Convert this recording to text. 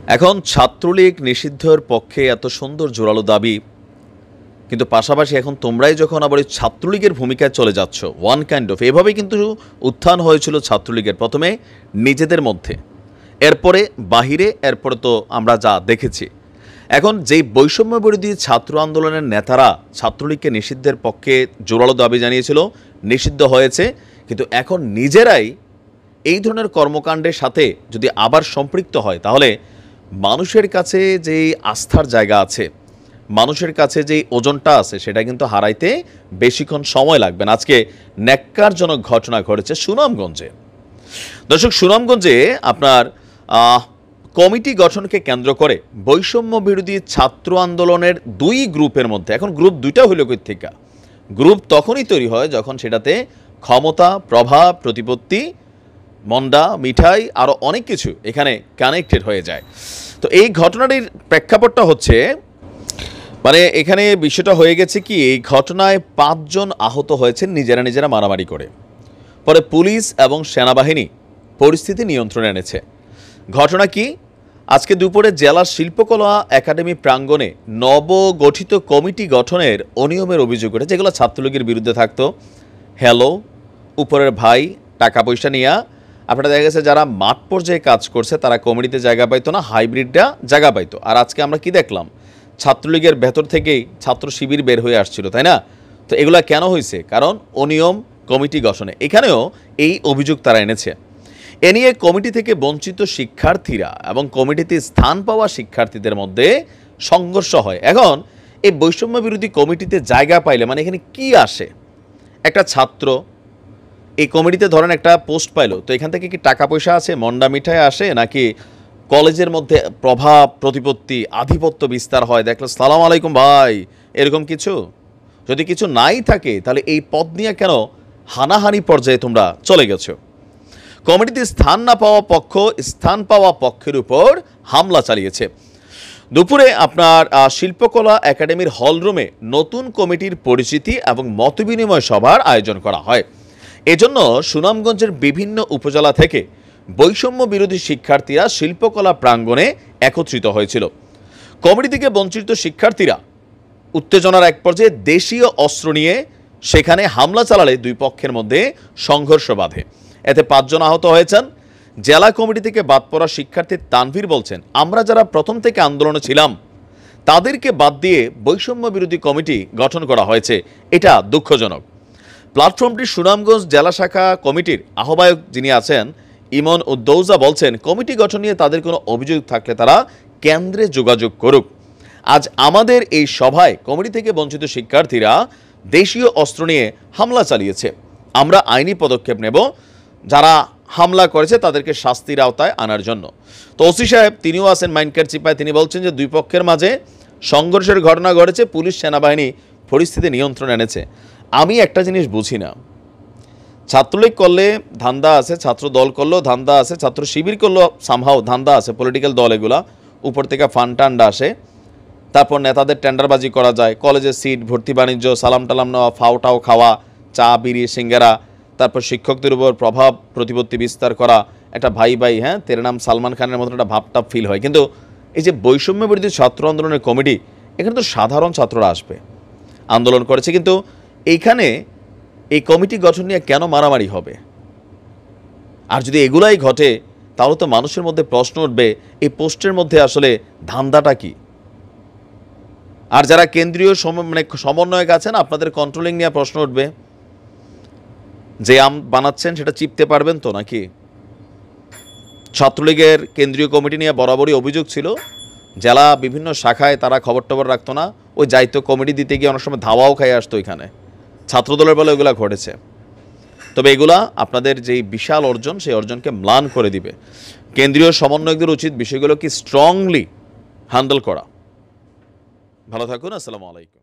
এখন ছাত্রলীগ নিষিদ্ধের পক্ষে এত সুন্দর জোরালো দাবি, কিন্তু পাশাপাশি এখন তোমরাই যখন আবার ছাত্রলীগের ভূমিকায় চলে যাচ্ছ, ওয়ান কাইন্ড অফ এভাবেই কিন্তু উত্থান হয়েছিল ছাত্রলীগের, প্রথমে নিজেদের মধ্যে, এরপরে বাহিরে, এরপরে তো আমরা যা দেখেছি। এখন যেই বৈষম্য বিরোধী ছাত্র আন্দোলনের নেতারা ছাত্রলীগকে নিষিদ্ধের পক্ষে জোরালো দাবি জানিয়েছিল, নিষিদ্ধ হয়েছে, কিন্তু এখন নিজেরাই এই ধরনের কর্মকাণ্ডের সাথে যদি আবার সম্পৃক্ত হয়, তাহলে মানুষের কাছে যেই আস্থার জায়গা আছে, মানুষের কাছে যেই ওজনটা আছে, সেটা কিন্তু হারাইতে বেশিক্ষণ সময় লাগবে না। আজকে ন্যাক্কারজনক ঘটনা ঘটেছে সুনামগঞ্জে। দর্শক, সুনামগঞ্জে আপনার কমিটি গঠনকে কেন্দ্র করে বৈষম্য বিরোধী ছাত্র আন্দোলনের দুই গ্রুপের মধ্যে, এখন গ্রুপ দুইটা হইল কই থেকে? গ্রুপ তখনই তৈরি হয় যখন সেটাতে ক্ষমতা, প্রভাব, প্রতিপত্তি, মন্ডা, মিঠাই, আরও অনেক কিছু এখানে কানেক্টেড হয়ে যায়। তো এই ঘটনাটির প্রেক্ষাপটটা হচ্ছে, মানে এখানে বিষয়টা হয়ে গেছে কি, এই ঘটনায় 5 জন আহত হয়েছেন নিজেরা নিজেরা মারামারি করে। পরে পুলিশ এবং সেনাবাহিনী পরিস্থিতি নিয়ন্ত্রণে এনেছে। ঘটনা কি, আজকে দুপুরে জেলা শিল্পকলা একাডেমি প্রাঙ্গণে নবগঠিত কমিটি গঠনের অনিয়মের অভিযোগ ওঠে, যেগুলো ছাত্রলীগের বিরুদ্ধে থাকতো। হ্যালো, উপরের ভাই টাকা পয়সা নিয়ে আপনারা দেখা গেছে যারা মাঠ পর্যায়ে কাজ করছে তারা কমিটিতে জায়গা পাইতো না, হাইব্রিডরা জায়গা পাইতো। আর আজকে আমরা কি দেখলাম, ছাত্রলীগের ভেতর থেকেই ছাত্র শিবির বের হয়ে আসছিল, তাই না? তো এগুলা কেন হয়েছে? কারণ অনিয়ম কমিটি গঠনে, এখানেও এই অভিযোগ তারা এনেছে। এ নিয়ে কমিটি থেকে বঞ্চিত শিক্ষার্থীরা এবং কমিটিতে স্থান পাওয়া শিক্ষার্থীদের মধ্যে সংঘর্ষ হয়। এখন এই বৈষম্য বিরোধী কমিটিতে জায়গা পাইলে মানে এখানে কি আসে? একটা ছাত্র এই কমিটিতে ধরেন একটা পোস্ট পাইলো, তো এখান থেকে কি টাকা পয়সা আছে, মন্ডা মিঠাই আসে, নাকি কলেজের মধ্যে প্রভাব, প্রতিপত্তি, আধিপত্য বিস্তার হয়? দেখলো সালাম আলাইকুম ভাই, এরকম কিছু যদি কিছু নাই থাকে, তাহলে এই পদ নিয়ে কেন হানাহানি পর্যায়ে তোমরা চলে গেছো? কমিটিতে স্থান না পাওয়া পক্ষ স্থান পাওয়া পক্ষের উপর হামলা চালিয়েছে। দুপুরে আপনার শিল্পকলা একাডেমির হলরুমে নতুন কমিটির পরিচিতি এবং মতবিনিময় সভার আয়োজন করা হয়। এজন্য সুনামগঞ্জের বিভিন্ন উপজেলা থেকে বৈষম্য বিরোধী শিক্ষার্থীরা শিল্পকলা প্রাঙ্গণে একত্রিত হয়েছিল। কমিটি থেকে বঞ্চিত শিক্ষার্থীরা উত্তেজনার এক পর্যায়ে দেশীয় অস্ত্র নিয়ে সেখানে হামলা চালালে দুই পক্ষের মধ্যে সংঘর্ষ বাধে। এতে 5 জন আহত হয়েছেন। জেলা কমিটি থেকে বাদ পড়া শিক্ষার্থী তানভীর বলছেন, আমরা যারা প্রথম থেকে আন্দোলনে ছিলাম তাদেরকে বাদ দিয়ে বৈষম্য বিরোধী কমিটি গঠন করা হয়েছে, এটা দুঃখজনক। প্ল্যাটফর্মটি সুনামগঞ্জ জেলা শাখা কমিটির আহ্বায়ক যিনি আছেন ইমন উদ্দৌজা বলছেন, কমিটি গঠন নিয়ে তাদের কোনো অভিযোগ থাকলে তারা কেন্দ্রে যোগাযোগ করুক। আজ আমাদের এই সভায় কমিটি থেকে বঞ্চিত শিক্ষার্থীরা দেশীয় অস্ত্র নিয়ে হামলা চালিয়েছে, আমরা আইনি পদক্ষেপ নেব, যারা হামলা করেছে তাদেরকে শাস্তির আওতায় আনার জন্য। তো ওসি সাহেব তিনিও আছেন মাইনকার চিপায়, তিনি বলছেন যে দুই পক্ষের মাঝে সংঘর্ষের ঘটনা ঘটেছে, পুলিশ সেনাবাহিনী পরিস্থিতি নিয়ন্ত্রণে এনেছে। আমি একটা জিনিস বুঝি না, ছাত্রলীগ করলে ধান্দা আছে, ছাত্র দল করলেও ধান্দা আছে, ছাত্র শিবির করলেও সামহাও ধান্দা আছে, পলিটিক্যাল দল এগুলা, উপর থেকে ফান্ড টান্ডা আসে, তারপর নেতাদের টেন্ডারবাজি করা যায়, কলেজের সিট, ভর্তি বাণিজ্য, সালাম টালাম নেওয়া, ফাওটাও খাওয়া, চা বিড়ি সিঙ্গারা, তারপর শিক্ষকদের উপর প্রভাব প্রতিপত্তি বিস্তার করা, একটা ভাই ভাই, হ্যাঁ তেরে নাম সালমান খানের মতো একটা ভাবটাপ ফিল হয়। কিন্তু এই যে বৈষম্য বিরোধী ছাত্র আন্দোলনের কমিটি, এখানে তো সাধারণ ছাত্ররা আসবে, আন্দোলন করেছে, কিন্তু এইখানে এই কমিটি গঠন নিয়ে কেন মারামারি হবে? আর যদি এগুলাই ঘটে তাহলে তো মানুষের মধ্যে প্রশ্ন উঠবে, এই পোস্টের মধ্যে আসলে ধান্দাটা কি? আর যারা কেন্দ্রীয় সমন্বয়ক আছেন, আপনাদের কন্ট্রোলিং নিয়ে প্রশ্ন উঠবে, যে আম বানাচ্ছেন সেটা চিপতে পারবেন তো নাকি? ছাত্রলীগের কেন্দ্রীয় কমিটি নিয়ে বরাবরই অভিযোগ ছিল, জেলা বিভিন্ন শাখায় তারা খবর টবর রাখতো না, ওই যাইতো কমিটি দিতে গিয়ে অনেক সময় ধাওয়াও খাই আসতো, এখানে ছাত্রদলের বলে এগুলা ঘটেছে। তবে এগুলা আপনাদের যেই বিশাল অর্জন, সেই অর্জনকে ম্লান করে দিবে। কেন্দ্রীয় সমন্বয়কদের উচিত বিষয়গুলোকে স্ট্রংলি হ্যান্ডেল করা। ভালো থাকুন, আসসালামু আলাইকুম।